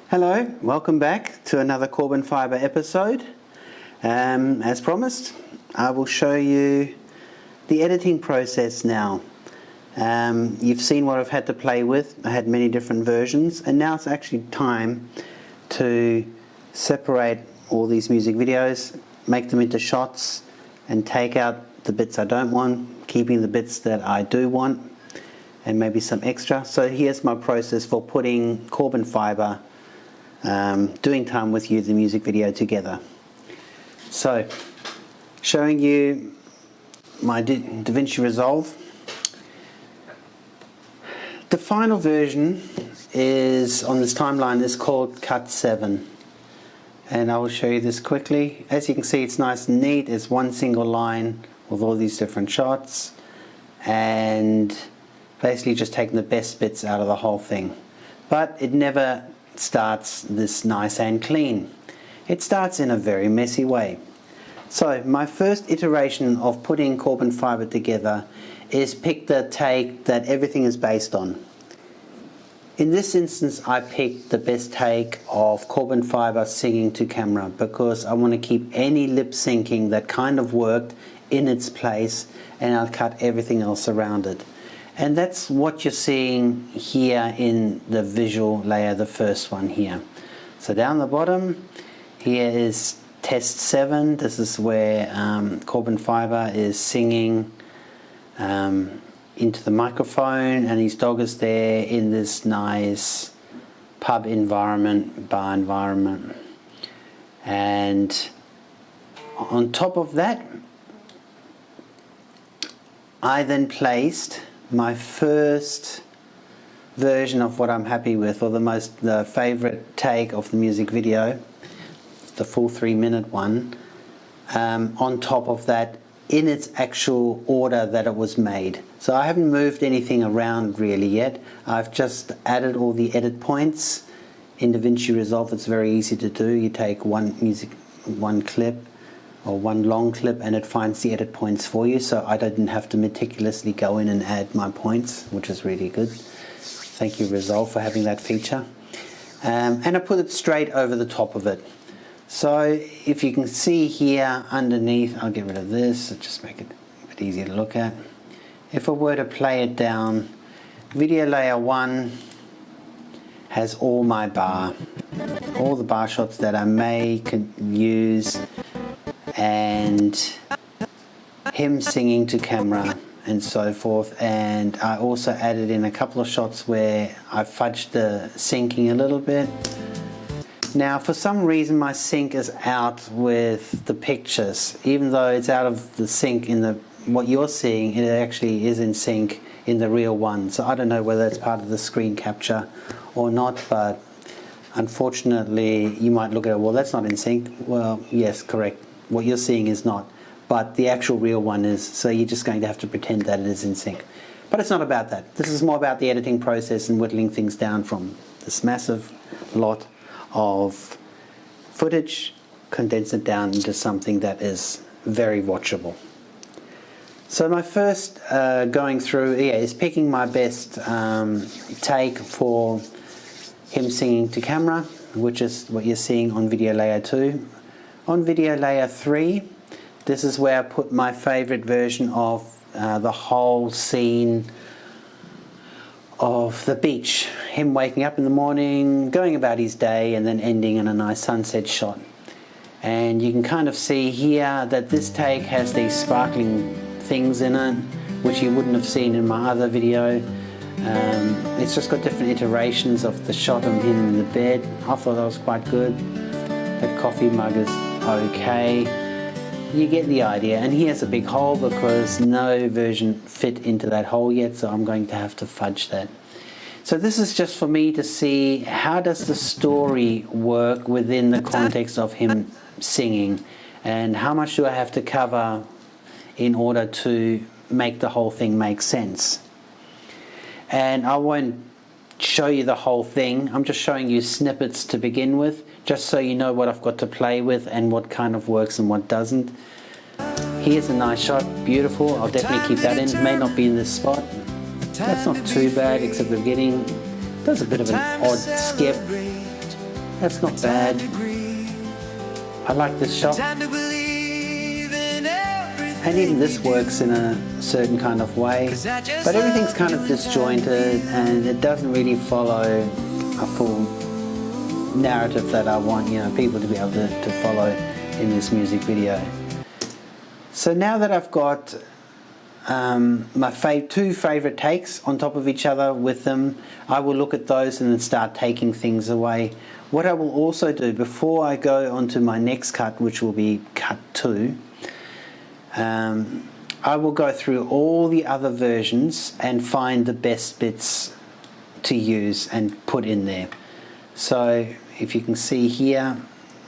Hello, welcome back to another Corban Fibre episode. As promised, I will show you the editing process now. You've seen what I've had to play with. I had many different versions, and now it's actually time to separate all these music videos, make them into shots, and take out the bits I don't want, keeping the bits that I do want, and maybe some extra. So here's my process for putting Corban Fibre, doing Time With You, the music video, together. So, showing you my DaVinci Resolve. The final version is on this timeline is called Cut 7, and I will show you this quickly. As you can see, it's nice and neat. It's one single line with all these different shots, and basically just taking the best bits out of the whole thing. But it never starts this nice and clean. It starts in a very messy way. So my first iteration of putting Corban Fibre together is pick the take that everything is based on. In this instance, I picked the best take of Corban Fibre singing to camera because I want to keep any lip syncing that kind of worked in its place, and I'll cut everything else around it. And that's what you're seeing here in the visual layer, the first one here. So down the bottom, here is test 7. This is where Corban Fibre is singing into the microphone, and his dog is there in this nice pub environment, bar environment. And on top of that, I then placed my first version of what I'm happy with, or the favorite take of the music video, the full 3-minute one, on top of that in its actual order that it was made. So I haven't moved anything around really yet. I've just added all the edit points. In DaVinci Resolve it's very easy to do. You take one clip or one long clip and it finds the edit points for you, so I didn't have to meticulously go in and add my points, which is really good. Thank you Resolve for having that feature. And I put it straight over the top of it. So if you can see here underneath, I'll get rid of this, I'll just make it a bit easier to look at. If I were to play it down, video layer 1 has all my bar, all the bar shots that I may could use, and him singing to camera and so forth. And I also added in a couple of shots where I fudged the syncing a little bit. Now for some reason my sync is out with the pictures, even though it's out of the sync in what you're seeing, it actually is in sync in the real one. So I don't know whether it's part of the screen capture or not, but unfortunately you might look at it, well that's not in sync. Well yes, correct. What you're seeing is not, but the actual real one is, so you're just going to have to pretend that it is in sync. But it's not about that. This is more about the editing process and whittling things down from this massive lot of footage, condense it down into something that is very watchable. So my first going through is picking my best take for him singing to camera, which is what you're seeing on video layer 2. On video layer 3, this is where I put my favorite version of the whole scene of the beach. Him waking up in the morning, going about his day, and then ending in a nice sunset shot. And you can kind of see here that this take has these sparkling things in it, which you wouldn't have seen in my other video. It's just got different iterations of the shot of him in the bed. I thought that was quite good. That coffee mug is okay. You get the idea. And here's a big hole because no version fit into that hole yet, so I'm going to have to fudge that. So this is just for me to see how does the story work within the context of him singing, and how much do I have to cover in order to make the whole thing make sense. And I won't show you the whole thing. I'm just showing you snippets to begin with, just so you know what I've got to play with and what kind of works and what doesn't. Here's a nice shot, beautiful. I'll definitely keep that in. It may not be in this spot. That's not too bad, except the beginning does a bit of an odd skip. That's not bad. I like this shot. And even this works in a certain kind of way. But everything's kind of disjointed and it doesn't really follow a full narrative that I want, you know, people to be able to follow in this music video. So now that I've got my two favorite takes on top of each other with them, I will look at those and then start taking things away. What I will also do before I go on to my next cut, which will be cut 2, I will go through all the other versions and find the best bits to use and put in there. So if you can see here,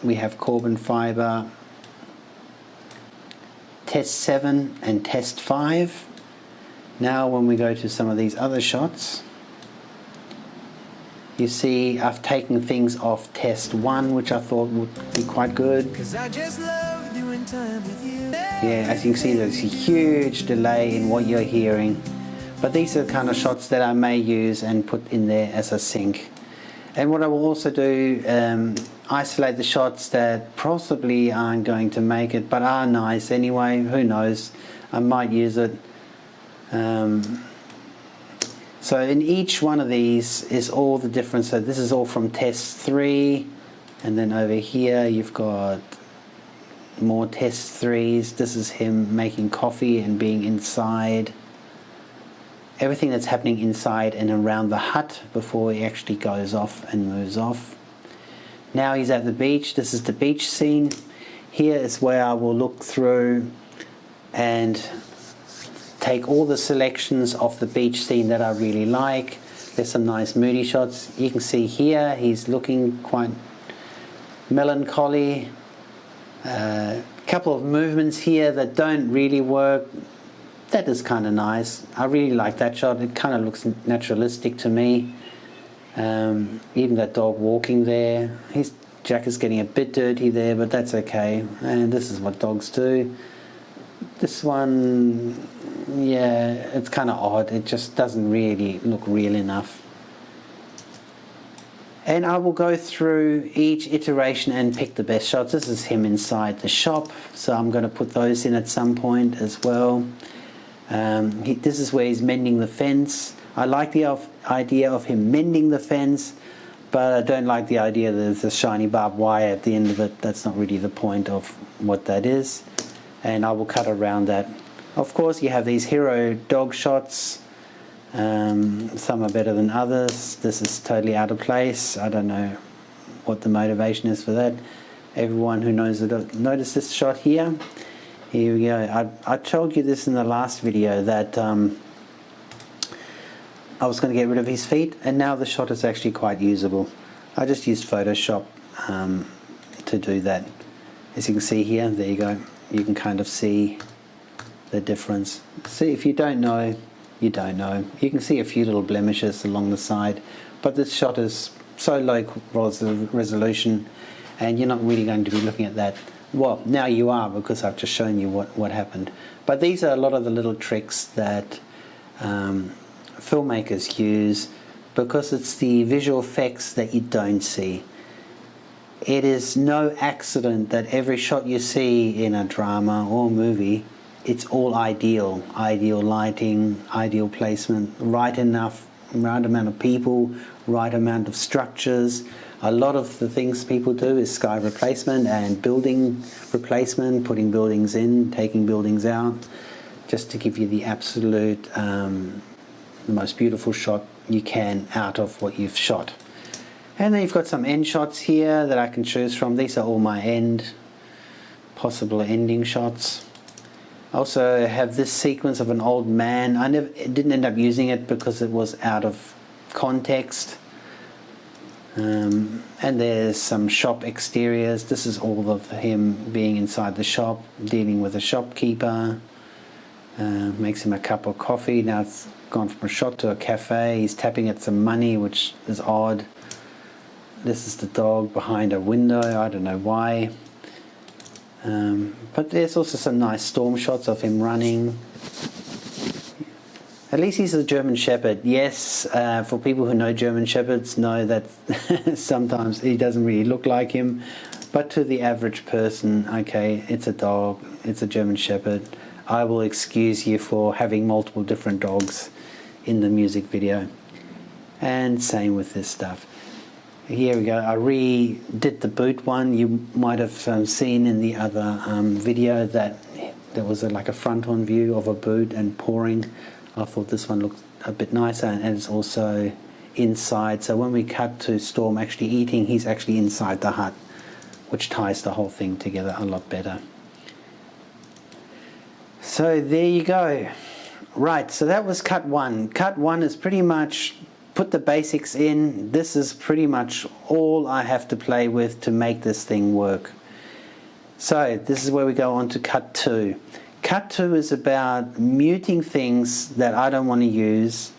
we have Corban Fibre Test 7 and Test 5. Now when we go to some of these other shots, you see I've taken things off Test 1, which I thought would be quite good. Yeah, as you can see, there's a huge delay in what you're hearing. But these are the kind of shots that I may use and put in there as a sync. And what I will also do, isolate the shots that possibly aren't going to make it, but are nice anyway. Who knows? I might use it. So in each one of these is all the different. So this is all from Test 3, and then over here you've got more Test 3s. This is him making coffee and being inside. Everything that's happening inside and around the hut before he actually goes off and moves off. Now he's at the beach. This is the beach scene. Here is where I will look through and take all the selections of the beach scene that I really like. There's some nice moody shots. You can see here he's looking quite melancholy. A couple of movements here that don't really work. That is kind of nice. I really like that shot. It kind of looks naturalistic to me. Even that dog walking there. His jacket's getting a bit dirty there, but that's okay. And this is what dogs do. This one, yeah, it's kind of odd. It just doesn't really look real enough. And I will go through each iteration and pick the best shots. This is him inside the shop, so I'm going to put those in at some point as well. This is where he's mending the fence. I like the idea of him mending the fence, but I don't like the idea that there's a shiny barbed wire at the end of it. That's not really the point of what that is. And I will cut around that. Of course, you have these hero dog shots. Some are better than others. This is totally out of place. I don't know what the motivation is for that. Everyone who knows it, notice this shot here. Here we go. I told you this in the last video that I was going to get rid of his feet, and now the shot is actually quite usable. I just used Photoshop to do that. As you can see here, there you go. You can kind of see the difference. See, if you don't know, you don't know. You can see a few little blemishes along the side, but this shot is so low resolution, and you're not really going to be looking at that. Well, now you are, because I've just shown you what happened. But these are a lot of the little tricks that filmmakers use, because it's the visual effects that you don't see. It is no accident that every shot you see in a drama or movie, it's all ideal. Ideal lighting, ideal placement, right amount of people, right amount of structures. A lot of the things people do is sky replacement and building replacement, putting buildings in, taking buildings out, just to give you the absolute, the most beautiful shot you can out of what you've shot. And then you've got some end shots here that I can choose from. These are all my possible ending shots. I also have this sequence of an old man. I didn't end up using it because it was out of context. And there's some shop exteriors. This is all of him being inside the shop, dealing with a shopkeeper. Makes him a cup of coffee. Now it's gone from a shop to a cafe. He's tapping at some money, which is odd. This is the dog behind a window. I don't know why. But there's also some nice storm shots of him running. At least he's a German Shepherd. Yes, for people who know German Shepherds know that sometimes he doesn't really look like him. But to the average person, okay, it's a dog, it's a German Shepherd. I will excuse you for having multiple different dogs in the music video. And same with this stuff. Here we go, I redid the boot one. You might have seen in the other video that there was like a front-on view of a boot and pouring. I thought this one looked a bit nicer, and it's also inside. So when we cut to Storm actually eating, he's actually inside the hut, which ties the whole thing together a lot better. So there you go. Right, so that was cut one. Cut one is pretty much put the basics in. This is pretty much all I have to play with to make this thing work. So this is where we go on to cut two. Cut two is about muting things that I don't want to use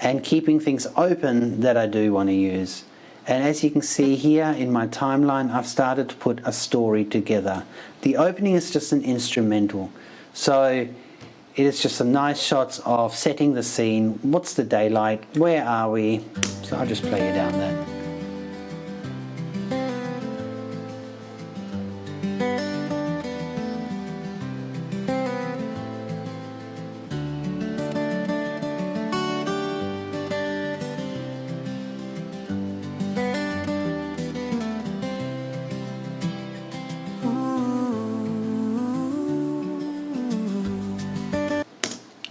and keeping things open that I do want to use. And as you can see here in my timeline, I've started to put a story together. The opening is just an instrumental. So it is just some nice shots of setting the scene. What's the daylight? Where are we? So I'll just play you down that.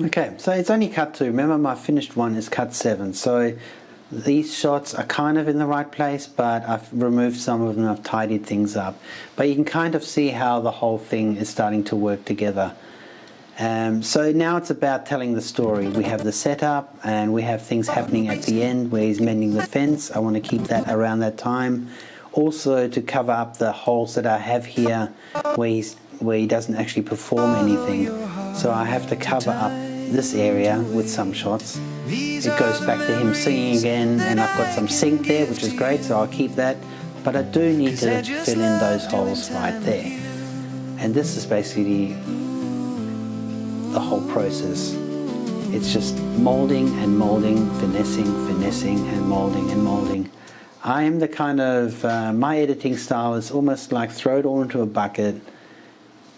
Okay, so it's only cut two. Remember, my finished one is cut 7. So these shots are kind of in the right place, but I've removed some of them, I've tidied things up. But you can kind of see how the whole thing is starting to work together. So now it's about telling the story. We have the setup and we have things happening at the end where he's mending the fence. I want to keep that around that time. Also to cover up the holes that I have here where he doesn't actually perform anything. So I have to cover up this area with some shots. It goes back to him singing again, and I've got some sync there, which is great, so I'll keep that. But I do need to fill in those holes right there. And this is basically the whole process. It's just molding and molding, finessing and molding and molding. I am the kind of, my editing style is almost like throw it all into a bucket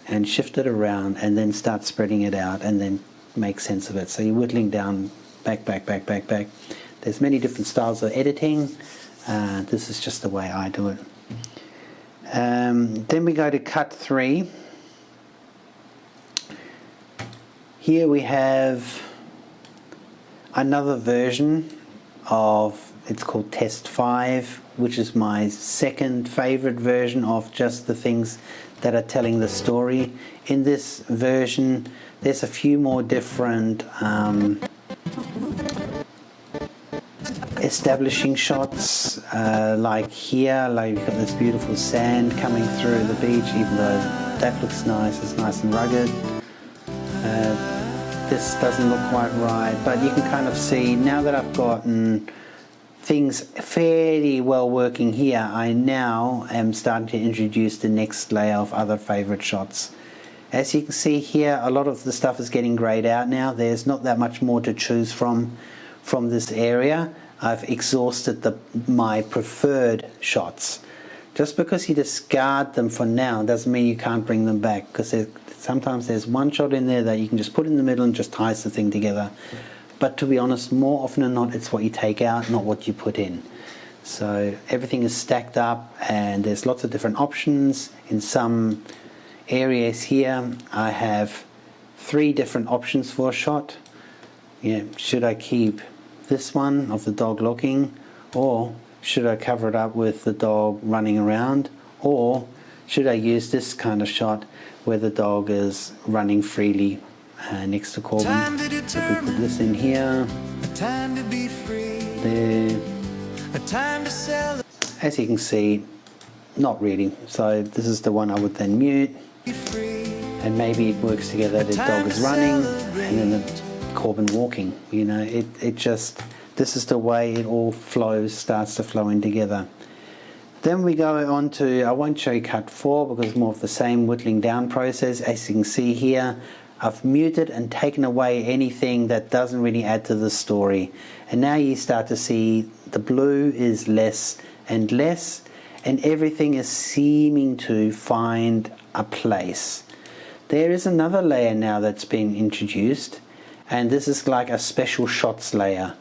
and shift it around and then start spreading it out and then make sense of it. So you're whittling down, back. There's many different styles of editing. This is just the way I do it. Then we go to cut 3. Here we have another version of, it's called Test 5, which is my second favorite version of just the things that are telling the story. In this version, there's a few more different establishing shots, like here, like you've got this beautiful sand coming through the beach, even though that looks nice, it's nice and rugged. This doesn't look quite right, but you can kind of see now that I've gotten things fairly well working here, I now am starting to introduce the next layer of other favorite shots. As you can see here, a lot of the stuff is getting grayed out now. There's not that much more to choose from this area. I've exhausted my preferred shots. Just because you discard them for now doesn't mean you can't bring them back, because sometimes there's one shot in there that you can just put in the middle and just ties the thing together. But to be honest, more often than not, it's what you take out, not what you put in. So everything is stacked up and there's lots of different options. In some areas here, I have 3 different options for a shot. Should I keep this one of the dog looking, or should I cover it up with the dog running around, or should I use this kind of shot where the dog is running freely next to Corban? If we put this in here, there, as you can see, not really. So this is the one I would then mute, and maybe it works together. The dog is running and then the Corban walking. It just, this is the way it all flows, starts to flow in together. Then we go on to, I won't show you cut 4 because it's more of the same whittling down process. As you can see here, I've muted and taken away anything that doesn't really add to the story. And now you start to see the blue is less and less, and everything is seeming to find a place. There is another layer now that's been introduced, and this is like a special shots layer.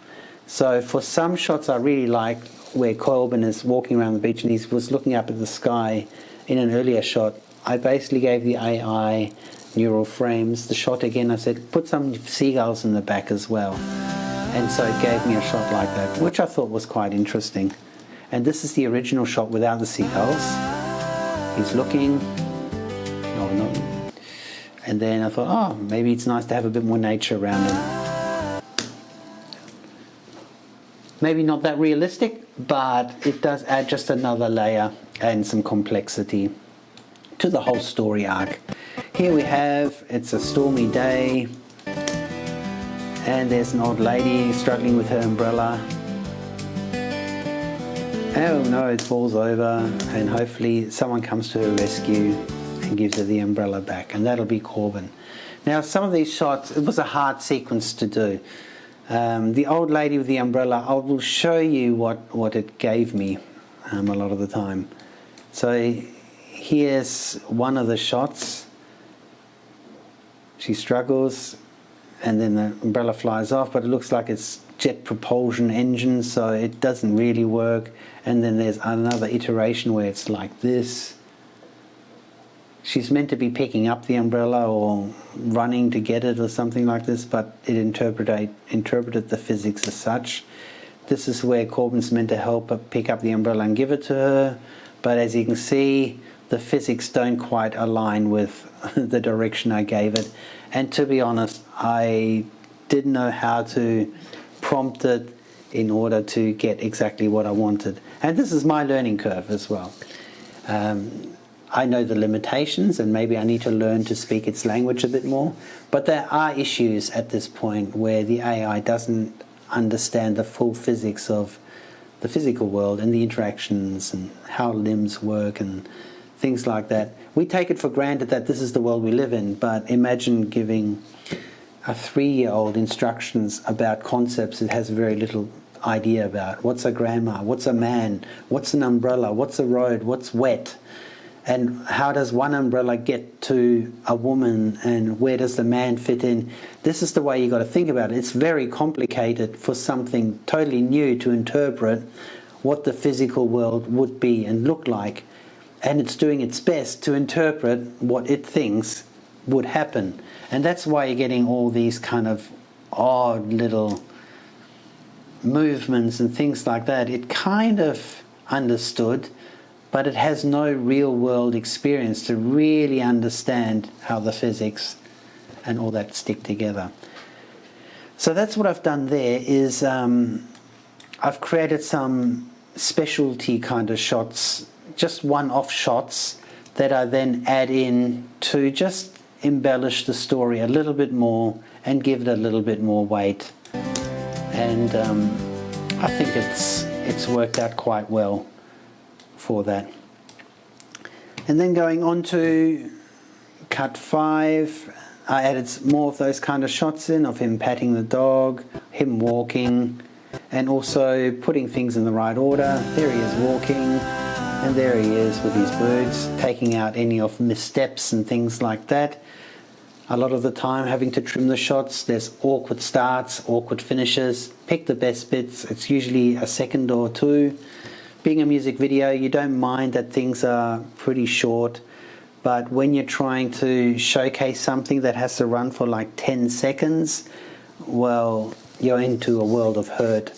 So for some shots I really like where Corban is walking around the beach and he was looking up at the sky in an earlier shot. I basically gave the AI neural frames the shot again. I said, put some seagulls in the back as well. And so it gave me a shot like that, which I thought was quite interesting. And this is the original shot without the seagulls. He's looking. Oh, no. And then I thought, oh, maybe it's nice to have a bit more nature around him. Maybe not that realistic, but it does add just another layer and some complexity to the whole story arc. Here we have, it's a stormy day, and there's an old lady struggling with her umbrella. Oh no, it falls over, and hopefully someone comes to her rescue and gives her the umbrella back, and that'll be Corban. Now some of these shots, it was a hard sequence to do. The old lady with the umbrella, I will show you what it gave me a lot of the time. So here's one of the shots. She struggles and then the umbrella flies off, but it looks like it's jet propulsion engine, so it doesn't really work. And then there's another iteration where it's like this. She's meant to be picking up the umbrella or running to get it or something like this, but it interpreted the physics as such. This is where Corban's meant to help her pick up the umbrella and give it to her, but as you can see, the physics don't quite align with the direction I gave it. And to be honest, I didn't know how to prompt it in order to get exactly what I wanted. And this is my learning curve as well. I know the limitations and maybe I need to learn to speak its language a bit more, but there are issues at this point where the AI doesn't understand the full physics of the physical world and the interactions and how limbs work and things like that. We take it for granted that this is the world we live in, but imagine giving a 3-year-old instructions about concepts it has very little idea about. What's a grandma? What's a man? What's an umbrella? What's a road? What's wet? And how does one umbrella get to a woman, and where does the man fit in? This is the way you got to think about it. It's very complicated for something totally new to interpret what the physical world would be and look like. And it's doing its best to interpret what it thinks would happen. And that's why you're getting all these kind of odd little movements and things like that. It kind of understood, but it has no real world experience to really understand how the physics and all that stick together. So that's what I've done there is I've created some specialty kind of shots, just one-off shots that I then add in to just embellish the story a little bit more and give it a little bit more weight. And I think it's worked out quite well for that. And then going on to cut 5, I added more of those kind of shots in of him patting the dog, him walking, and also putting things in the right order. There he is walking, and there he is with his birds, taking out any of missteps and things like that. A lot of the time having to trim the shots, there's awkward starts, awkward finishes, pick the best bits. It's usually a second or two. Being a music video, you don't mind that things are pretty short, but when you're trying to showcase something that has to run for like 10 seconds, well, you're into a world of hurt.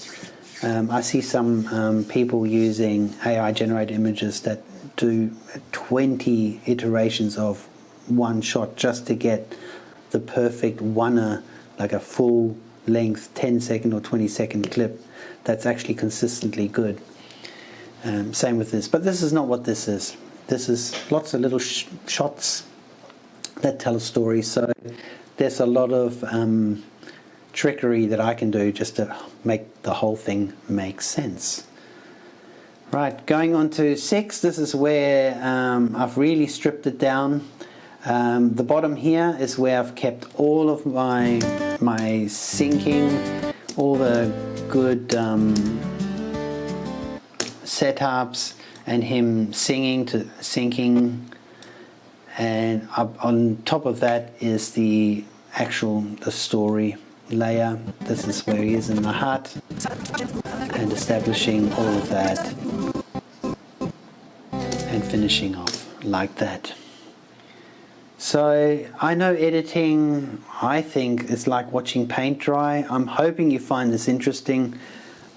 I see some people using AI-generated images that do 20 iterations of one shot just to get the perfect one, like a full-length 10-second or 20-second clip that's actually consistently good. Same with this, but this is not what this is. This is lots of little shots that tell a story, so there's a lot of trickery that I can do just to make the whole thing make sense. Right, going on to 6, this is where I've really stripped it down. The bottom here is where I've kept all of my syncing, all the good setups, and him singing to syncing, and up on top of that is the story layer. This is where he is in the hut, and establishing all of that and finishing off like that. So I know editing, I think, is like watching paint dry. I'm hoping you find this interesting.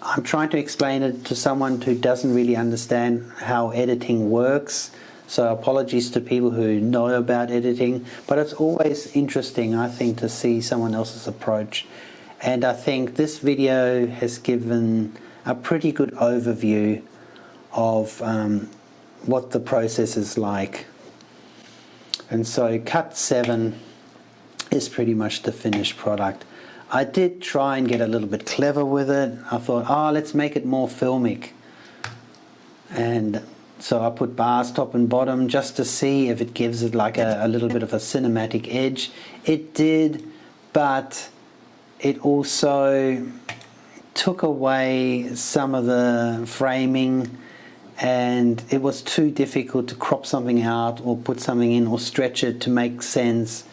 I'm trying to explain it to someone who doesn't really understand how editing works. So apologies to people who know about editing, but it's always interesting, I think, to see someone else's approach. And I think this video has given a pretty good overview of what the process is like. And so cut 7 is pretty much the finished product. I did try and get a little bit clever with it. I thought, let's make it more filmic. And so I put bars top and bottom just to see if it gives it like a little bit of a cinematic edge. It did, but it also took away some of the framing, and it was too difficult to crop something out or put something in or stretch it to make sense.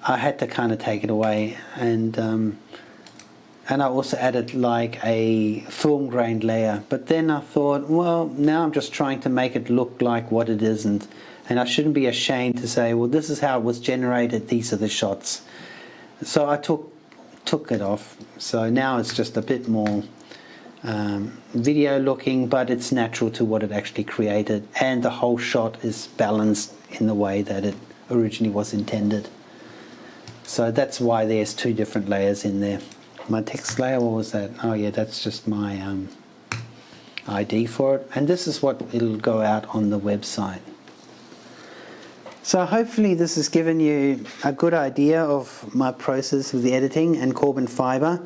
I had to kind of take it away, and I also added like a film grain layer. But then I thought, well, now I'm just trying to make it look like what it isn't, and I shouldn't be ashamed to say, well, this is how it was generated, these are the shots. So I took it off. So now it's just a bit more video looking, but it's natural to what it actually created, and the whole shot is balanced in the way that it originally was intended. So that's why there's 2 different layers in there. My text layer, what was that? Oh yeah, that's just my ID for it, and this is what it'll go out on the website. So hopefully this has given you a good idea of my process with the editing and Corban Fibre.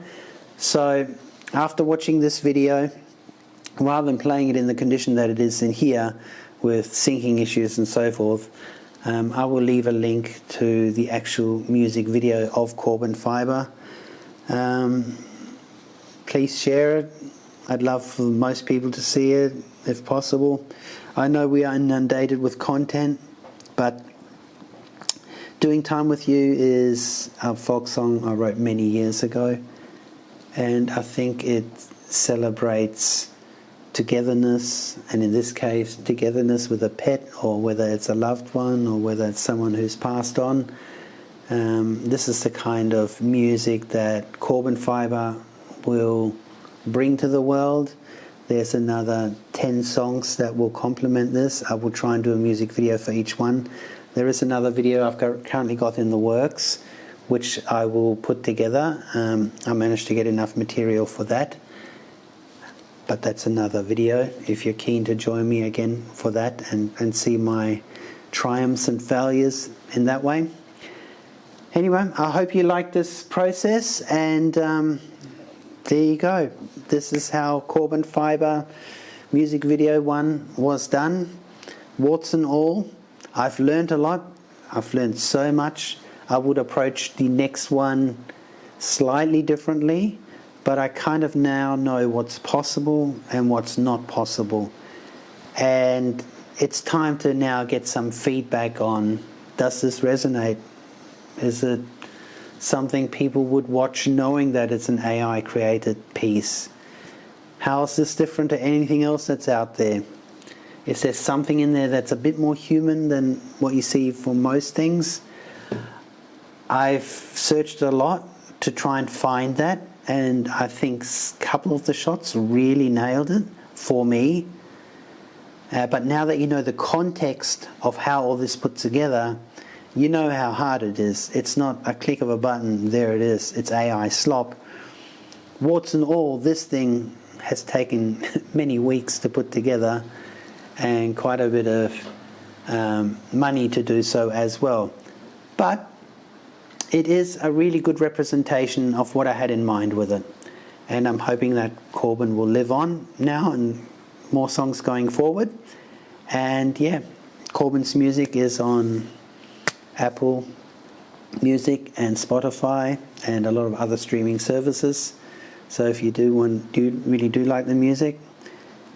So after watching this video, rather than playing it in the condition that it is in here with syncing issues and so forth, I will leave a link to the actual music video of Corban Fibre. Please share it. I'd love for most people to see it if possible. I know we are inundated with content, but Doing Time With You is a folk song I wrote many years ago, and I think it celebrates togetherness, and in this case togetherness with a pet, or whether it's a loved one, or whether it's someone who's passed on. This is the kind of music that Corban Fibre will bring to the world. There's another 10 songs that will complement this. I will try and do a music video for each one. There is another video I've currently got in the works, which I will put together. I managed to get enough material for that, but that's another video if you're keen to join me again for that and see my triumphs and failures in that way. Anyway, I hope you like this process, and there you go. This is how Corban Fibre music video 1 was done, warts and all. I've learned a lot. I've learned so much. I would approach the next one slightly differently, but I kind of now know what's possible and what's not possible. And it's time to now get some feedback on, does this resonate? Is it something people would watch knowing that it's an AI created piece? How is this different to anything else that's out there? Is there something in there that's a bit more human than what you see for most things? I've searched a lot to try and find that, and I think a couple of the shots really nailed it for me. But now that you know the context of how all this put together, you know how hard it is. It's not a click of a button, there it is. It's AI slop. Warts and all, this thing has taken many weeks to put together, and quite a bit of money to do so as well. But it is a really good representation of what I had in mind with it. And I'm hoping that Corban will live on now and more songs going forward. And yeah, Corban's music is on Apple Music and Spotify and a lot of other streaming services. So if you really do like the music,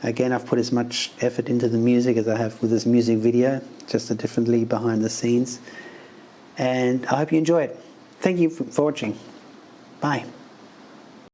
again, I've put as much effort into the music as I have with this music video, just a differently behind the scenes. And I hope you enjoy it. Thank you for watching. Bye.